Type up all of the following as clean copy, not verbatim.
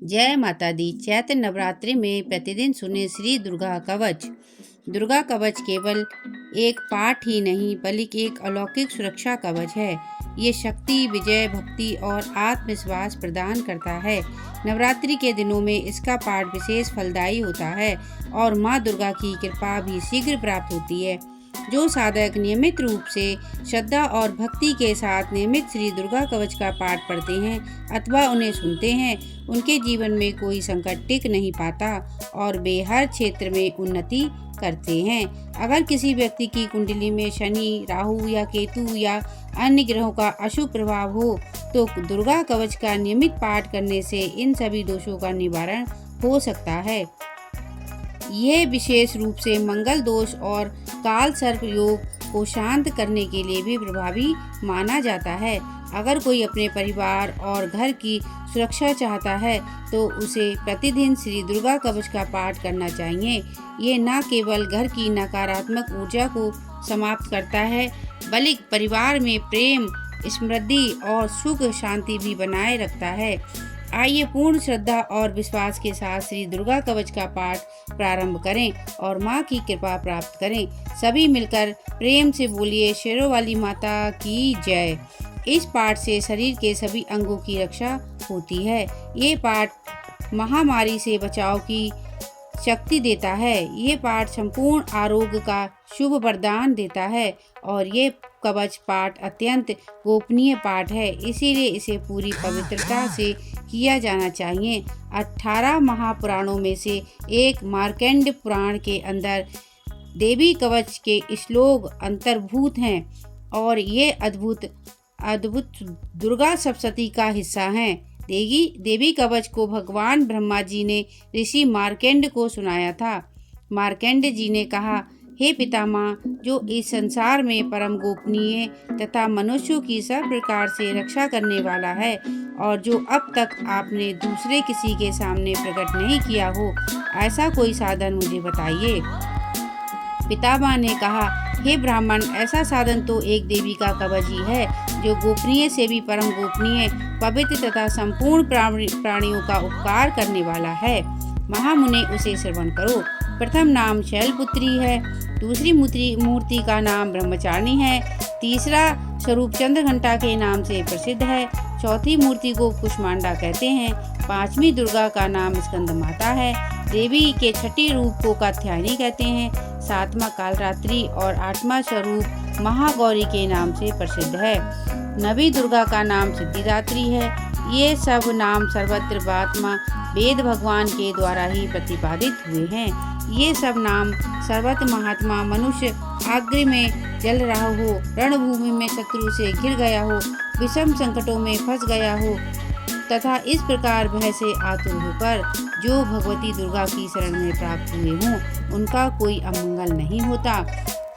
जय माता दी। चैत्र नवरात्रि में प्रतिदिन सुने श्री दुर्गा कवच। दुर्गा कवच केवल एक पाठ ही नहीं बल्कि एक अलौकिक सुरक्षा कवच है। ये शक्ति, विजय, भक्ति और आत्मविश्वास प्रदान करता है। नवरात्रि के दिनों में इसका पाठ विशेष फलदायी होता है और माँ दुर्गा की कृपा भी शीघ्र प्राप्त होती है। जो साधक नियमित रूप से श्रद्धा और भक्ति के साथ नियमित श्री दुर्गा कवच का पाठ पढ़ते हैं अथवा उन्हें सुनते हैं, उनके जीवन में कोई संकट टिक नहीं पाता और वे हर क्षेत्र में उन्नति करते हैं। अगर किसी व्यक्ति की कुंडली में शनि, राहु या केतु या अन्य ग्रहों का अशुभ प्रभाव हो तो दुर्गा कवच का नियमित पाठ करने से इन सभी दोषों का निवारण हो सकता है। यह विशेष रूप से मंगल दोष और काल सर्प योग को शांत करने के लिए भी प्रभावी माना जाता है। अगर कोई अपने परिवार और घर की सुरक्षा चाहता है तो उसे प्रतिदिन श्री दुर्गा कवच का पाठ करना चाहिए। ये न केवल घर की नकारात्मक ऊर्जा को समाप्त करता है बल्कि परिवार में प्रेम, समृद्धि और सुख शांति भी बनाए रखता है। आइए पूर्ण श्रद्धा और विश्वास के साथ श्री दुर्गा कवच का पाठ प्रारंभ करें और माँ की कृपा प्राप्त करें। सभी मिलकर प्रेम से बोलिए, शेरों वाली माता की जय। इस पाठ से शरीर के सभी अंगों की रक्षा होती है। ये पाठ महामारी से बचाव की शक्ति देता है। ये पाठ संपूर्ण आरोग्य का शुभ वरदान देता है और ये कवच पाठ अत्यंत गोपनीय पाठ है, इसीलिए इसे पूरी पवित्रता से किया जाना चाहिए। 18 महापुराणों में से एक मार्कंड पुराण के अंदर देवी कवच के श्लोक अंतर्भूत हैं और ये अद्भुत दुर्गा सप्तशती का हिस्सा हैं। देवी कवच को भगवान ब्रह्मा जी ने ऋषि मार्कंड को सुनाया था। मार्कंड जी ने कहा, हे पितामह, जो इस संसार में परम गोपनीय तथा मनुष्यों की सब प्रकार से रक्षा करने वाला है और जो अब तक आपने दूसरे किसी के सामने प्रकट नहीं किया हो, ऐसा कोई साधन मुझे बताइए। पितामह ने कहा, हे ब्राह्मण, ऐसा साधन तो एक देवी का कवच ही है जो गोपनीय से भी परम गोपनीय, पवित्र तथा संपूर्ण प्राणियों का उपकार करने वाला है। महामुने, उसे श्रवण करो। प्रथम नाम शैलपुत्री है, दूसरी मूर्ति का नाम ब्रह्मचारिणी है, तीसरा स्वरूप चंद्रघंटा के नाम से प्रसिद्ध है, चौथी मूर्ति को कुष्मांडा कहते हैं, पांचवी दुर्गा का नाम स्कंद माता है, देवी के छठी रूप को कात्यायनी कहते हैं, सातवां कालरात्रि और आठवां स्वरूप महागौरी के नाम से प्रसिद्ध है, नवी दुर्गा का नाम सिद्धिदात्री है। ये सब नाम सर्वत्र वात्मा वेद भगवान के द्वारा ही प्रतिपादित हुए हैं। ये सब नाम सर्वत्र महात्मा मनुष्य आग्रह में जल रहा हो, रणभूमि में शत्रु से घिर गया हो, विषम संकटों में फंस गया हो तथा इस प्रकार भय से आतुर होकर जो भगवती दुर्गा की शरण में प्राप्त हुए हों, उनका कोई अमंगल नहीं होता।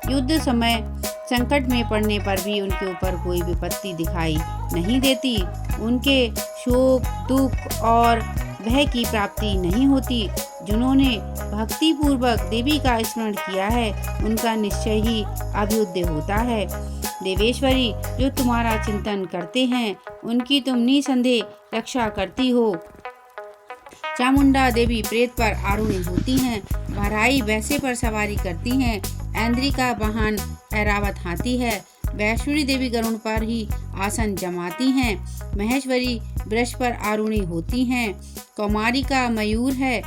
युद्ध समय संकट में पड़ने पर भी उनके ऊपर कोई विपत्ति दिखाई नहीं देती। उनके शोक, दुख और भय की प्राप्ति नहीं होती। जिन्होंने भक्ति पूर्वक देवी का स्मरण किया है, उनका निश्चय ही अभ्युदय होता है। देवेश्वरी, जो तुम्हारा चिंतन करते हैं, उनकी तुम निसंदेह रक्षा करती हो। चामुंडा देवी प्रेत पर आरूढ़ होती हैं, भराई वैसे पर सवारी करती हैं, ऐन्द्रिका वाहन ऐरावत हाथी है, वैष्णवी देवी गरुड़ पर ही आसन जमाती हैं, महेश्वरी वृष पर आरूढ़ी होती हैं, कौमारिका मयूर है,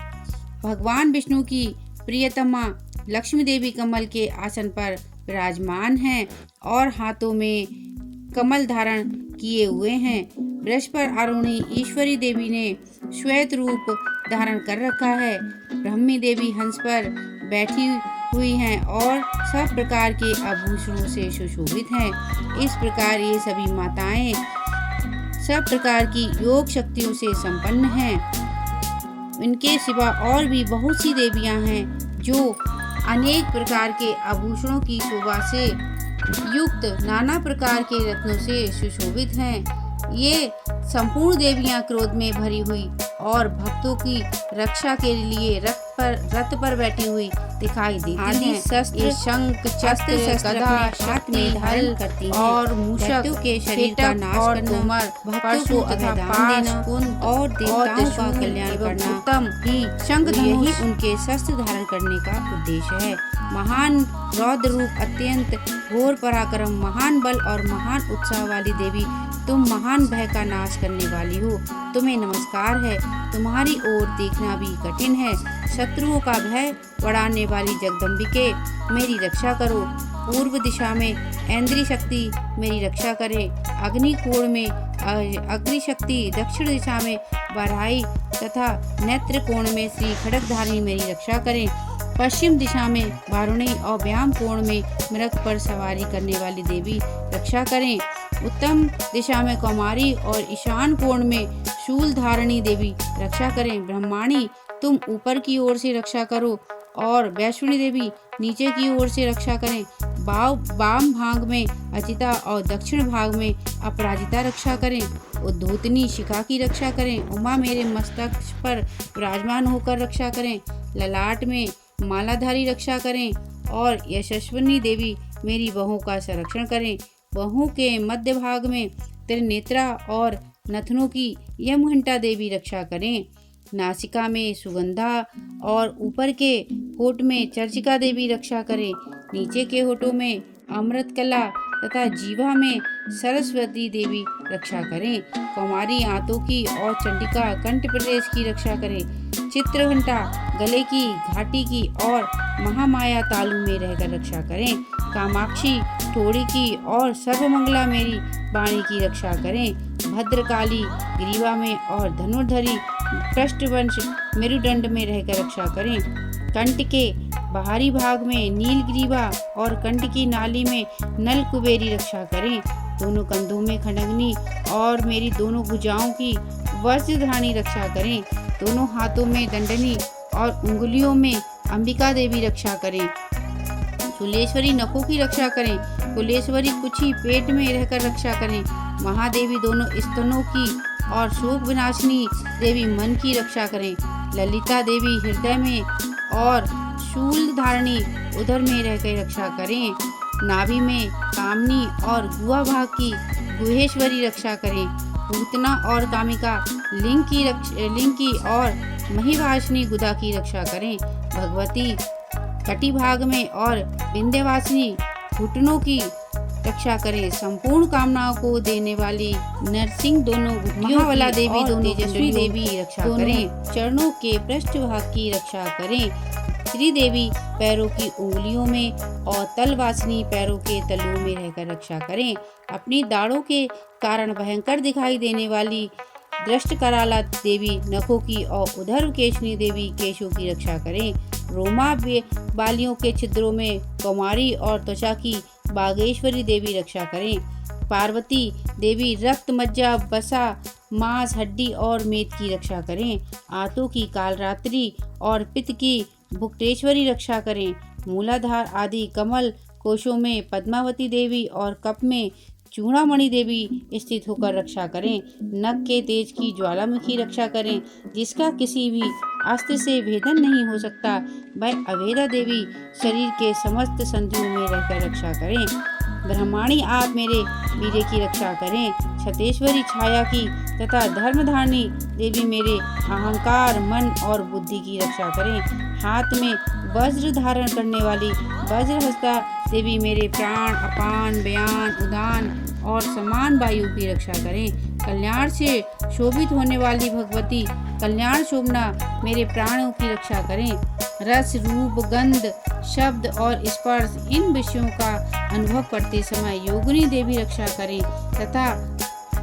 भगवान विष्णु की प्रियतमा लक्ष्मी देवी कमल के आसन पर विराजमान हैं और हाथों में कमल धारण किए हुए हैं। वृष पर आरूढ़ी ईश्वरी देवी ने श्वेत रूप धारण कर रखा है, ब्रह्मी देवी हंस पर बैठी हुई हैं और सब प्रकार के आभूषणों से सुशोभित हैं। इस प्रकार ये सभी माताएं सब प्रकार की योग शक्तियों से संपन्न हैं। इनके सिवा और भी बहुत सी देवियां हैं जो अनेक प्रकार के आभूषणों की शोभा से युक्त नाना प्रकार के रत्नों से सुशोभित हैं। ये संपूर्ण देवियां क्रोध में भरी हुई और भक्तों की रक्षा के लिए रक्त रथ पर बैठी हुई दिखाई देती आदि हैं। शस्त्र, ये शंख, चक्र, गदा, हाथ में शक्ति, धारण हल करती हैं। और मूषक, दैत्यों के शरीर का फेटक नाश और करना, तोमर, भक्तों परशु को तथा अभयदान पाश, देना कुंद और देवताओं का त्रिशूल कल्याण एवं करना उत्तम ही शंख यही धनुष उनके शस्त्र धारण करने का उद्देश्य है। महान रौद्र रूप, अत्यंत घोर पराक्रम, महान बल और महान उत्साह वाली देवी, तुम महान भय का नाश करने वाली हो। तुम्हें नमस्कार है। तुम्हारी ओर देखना भी कठिन है। शत्रुओं का भय बढ़ाने वाली जगदम्बिके, मेरी रक्षा करो। पूर्व दिशा में ऐन्द्री शक्ति मेरी रक्षा करे। अग्निकोण में अग्नि शक्ति, दक्षिण दिशा में बराई तथा नेत्र कोण में श्री खड्गधारिणी मेरी रक्षा करें। पश्चिम दिशा में वारुणी और व्याम कोण में मृग पर सवारी करने वाली देवी रक्षा करें। उत्तम दिशा में कौमारी और ईशान कोण में शूल धारणी देवी रक्षा करें। ब्रह्माणी तुम ऊपर की ओर से रक्षा करो और वैष्णवी देवी नीचे की ओर से रक्षा करें। वाम भाग में अजिता और दक्षिण भाग में अपराजिता रक्षा करें। उद्धूतनी शिखा की रक्षा करें। उमा मेरे मस्तक पर विराजमान होकर रक्षा करें। ललाट में मालाधारी रक्षा करें और यशस्विनी देवी मेरी बहू का संरक्षण करें। बहू के मध्य भाग में त्रिनेत्रा और नथनों की यमघंटा देवी रक्षा करें। नासिका में सुगंधा और ऊपर के होठ में चर्चिका देवी रक्षा करें। नीचे के होठों में अमृतकला तथा जीवा में सरस्वती देवी रक्षा करें। कौमारी आंतों की और चंडिका कंठ प्रदेश की रक्षा करें। चित्रघंटा गले की, घाटी की और महामाया तालु में रहकर रक्षा करें। कामाक्षी ठोड़ी की और सर्वमंगला मेरी वाणी की रक्षा करें। भद्रकाली ग्रीवा में और धनुर्धरी पृष्ठवंश मेरुदंड में रहकर रक्षा करें। कंठ के बाहरी भाग में नीलग्रीवा और कंठ की नाली में नल कुबेरी रक्षा करें। दोनों कंधों में खड्गनी और मेरी दोनों भुजाओं की वज्रधानी रक्षा करें। दोनों हाथों में दंडनी और उंगलियों में अंबिका देवी रक्षा करें। शूलेश्वरी नखों की रक्षा करें। कुलेश्वरी कुची पेट में रहकर रक्षा करें। महादेवी दोनों स्तनों की और शोक विनाशिनी देवी मन की रक्षा करें। ललिता देवी हृदय में और शूल धारणी उदर में रहकर रक्षा करें। नाभि में कामनी और गुहा भाग की गुहेश्वरी रक्षा करें। पूतना और कामिका लिंग की और महिवासिनी गुदा की रक्षा करें। भगवती कटी भाग में और विंध्यवासिनी घुटनों की रक्षा करें। संपूर्ण कामनाओं को देने वाली नरसिंह दोनों महाबला देवी दोनों तेजस्वी देवी रक्षा करें। चरणों के पृष्ठभाग की रक्षा करें। श्री देवी पैरों की उंगलियों में और तलवासिनी पैरों के तलुओं में रहकर रक्षा करें। अपनी दाढ़ों के कारण भयंकर दिखाई देने वाली दृष्ट कराला देवी नखों की और उधर केशनी देवी केशों की रक्षा करें। रोमा बालियों के छिद्रों में कौमारी और त्वचा की बागेश्वरी देवी रक्षा करें। पार्वती देवी रक्त, मज्जा, वसा, मांस, हड्डी और मेद की रक्षा करें। आंतों की कालरात्रि और पित्त की भुक्तेश्वरी रक्षा करें। मूलाधार आदि कमल कोशों में पद्मावती देवी और कप में चूड़ामणि देवी स्थित होकर रक्षा करें। नख के तेज की ज्वालामुखी रक्षा करें, जिसका किसी भी अस्त्र से भेदन नहीं हो सकता। वह अभेदा देवी शरीर के समस्त संधियों में रहकर रक्षा करें। ब्रह्माणी आप मेरे वीर्य की रक्षा करें। छतेश्वरी छाया की तथा धर्मधारिणी देवी मेरे अहंकार, मन और बुद्धि की रक्षा करें। हाथ में वज्र धारण करने वाली वज्रहस्ता देवी मेरे प्राण, अपान, व्यान, उदान और समान वायु की रक्षा करें। कल्याण से शोभित होने वाली भगवती कल्याण शोभना मेरे प्राणों की रक्षा करें। रस, रूप, गंध, शब्द और स्पर्श इन विषयों का अनुभव करते समय योगिनी देवी रक्षा करें तथा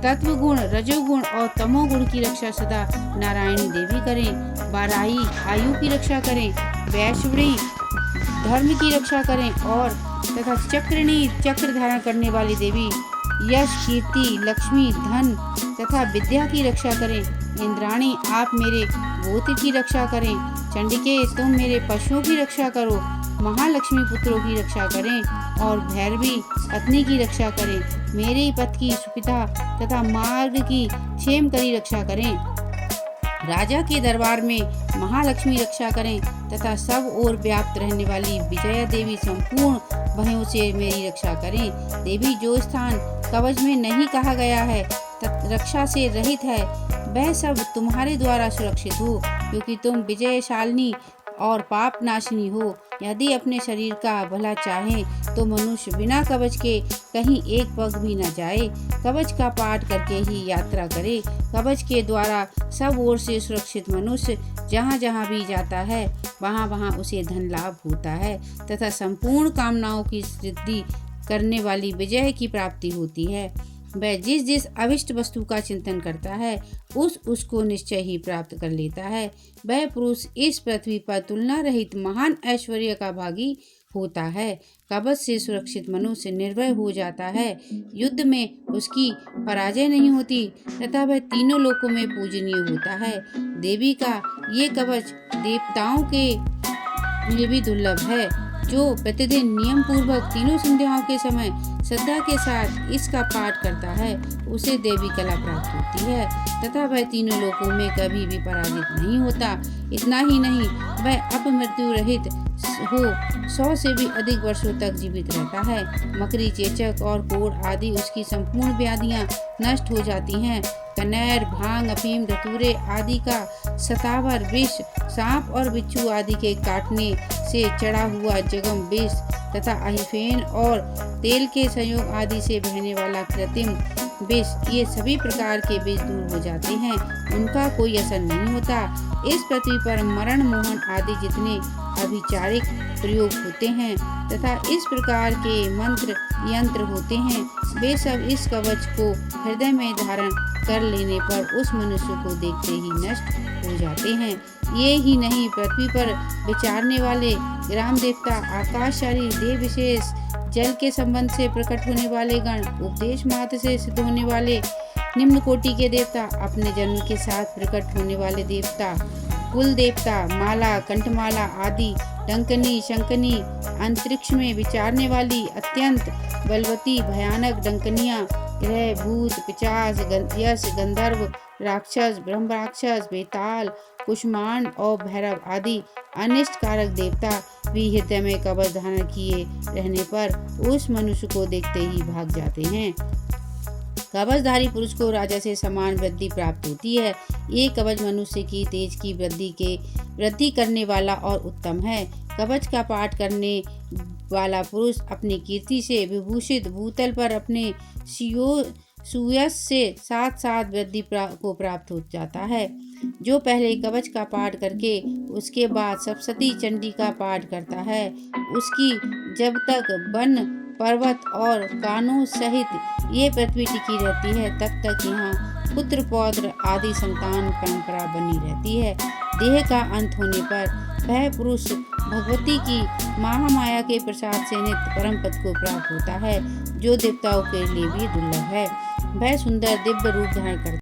तत्वगुण, रजोगुण और तमोगुण की रक्षा सदा नारायणी देवी करें। बाराही आयु की रक्षा करें। वैष्णवी धर्म की रक्षा करें और तथा चक्रनी चक्र धारण करने वाली देवी यश, कीर्ति, लक्ष्मी, धन तथा विद्या की रक्षा करें। इंद्राणी आप मेरे गोत्र की रक्षा करें। चंडिके तुम मेरे पशुओं की रक्षा करो। महालक्ष्मी पुत्रों की रक्षा करें और भैरवी पत्नी की रक्षा करें। मेरे पथ की सुपिता तथा मार्ग की क्षेम करी रक्षा करें। राजा के दरबार में महालक्ष्मी रक्षा करें तथा सब ओर व्याप्त रहने वाली विजया देवी संपूर्ण भयों से मेरी रक्षा करें। देवी, जो स्थान कवच में नहीं कहा गया है रक्षा से रहित है, वह सब तुम्हारे द्वारा सुरक्षित हो, क्योंकि तुम विजयशालिनी और पाप नाशिनी हो। यदि अपने शरीर का भला चाहे तो मनुष्य बिना कवच के कहीं एक पग भी न जाए। कवच का पाठ करके ही यात्रा करे। कवच के द्वारा सब ओर से सुरक्षित मनुष्य जहाँ जहाँ भी जाता है वहाँ वहाँ उसे धन लाभ होता है तथा संपूर्ण कामनाओं की सिद्धि करने वाली विजय की प्राप्ति होती है। वह जिस जिस अविष्ट वस्तु का चिंतन करता है उसको निश्चय ही प्राप्त कर लेता है। वह पुरुष इस पृथ्वी पर तुलना रहित महान ऐश्वर्य का भागी होता है। कवच से सुरक्षित मनुष्य निर्भय हो जाता है। युद्ध में उसकी पराजय नहीं होती तथा वह तीनों लोकों में पूजनीय होता है। देवी का ये कवच देवताओं के लिए भी दुर्लभ है। जो प्रतिदिन नियम पूर्वक तीनों संध्याओं के समय श्रद्धा के साथ इसका पाठ करता है उसे देवी कला प्राप्त होती है तथा वह तीनों लोकों में कभी भी पराजित नहीं होता। इतना ही नहीं, वह अपमृत्यु रहित हो 100 से भी अधिक वर्षों तक जीवित रहता है। मकड़ी, चेचक और कोढ़ आदि उसकी संपूर्ण व्याधियां नष्ट हो जाती हैं। कनेर, भांग, अफीम, धतूरे आदि का सतावर विष, सांप और बिच्छू आदि के काटने से चढ़ा हुआ जगम विष तथा अहिफेन और तेल के संयोग आदि से बहने वाला कृत्रिम विष, ये सभी प्रकार के विष दूर हो जाते हैं। उनका कोई असर नहीं होता। इस पृथ्वी पर मरण, मोहन आदि जितने अभिचारिक प्रयोग होते हैं तथा इस प्रकार के मंत्र यंत्र होते हैं, वे सब इस कवच को हृदय में धारण कर लेने पर उस मनुष्य को देखते ही नष्ट हो जाते हैं। ये ही नहीं, पृथ्वी पर विचारने वाले ग्राम देवता, आकाशचारी देव विशेष, जल के संबंध से प्रकट होने वाले गण, उपदेश मात्र से सिद्ध होने वाले निम्न कोटि के देवता, अपने जन्म के साथ प्रकट होने वाले देवता, कुल देवता, माला, कंठमाला आदि, डंकनी, शंकनी, अंतरिक्ष में विचारने वाली अत्यंत बलवती भयानक डंकनियां, ग्रह, भूत, पिशाच, यश, गंधर्व, राक्षस, ब्रह्म राक्षस, बेताल, कुष्मांड और भैरव आदि अनिष्ट कारक देवता भी हृदय में कवच धारण किए रहने पर उस मनुष्य को देखते ही भाग जाते हैं। कवचधारी पुरुष को राजा से समान वृद्धि प्राप्त होती है। ये कवच मनुष्य की तेज की वृद्धि करने वाला और उत्तम है। कवच का पाठ करने वाला पुरुष अपनी कीर्ति से विभूषित भूतल पर अपने सुयश से साथ साथ वृद्धि को प्राप्त हो जाता है। जो पहले कवच का पाठ करके उसके बाद सप्तशती चंडी का पाठ करता है, उसकी जब तक वन, पर्वत और कानों सहित ये पृथ्वी टिकी रहती है तब तक यहाँ पुत्र पौत्र आदि संतान परंपरा बनी रहती है। देह का अंत होने पर वह पुरुष भगवती की महामाया के प्रसाद से नित्य परम पद को प्राप्त होता है, जो देवताओं के लिए भी दुर्लभ है। वह सुंदर दिव्य रूप धारण करता है।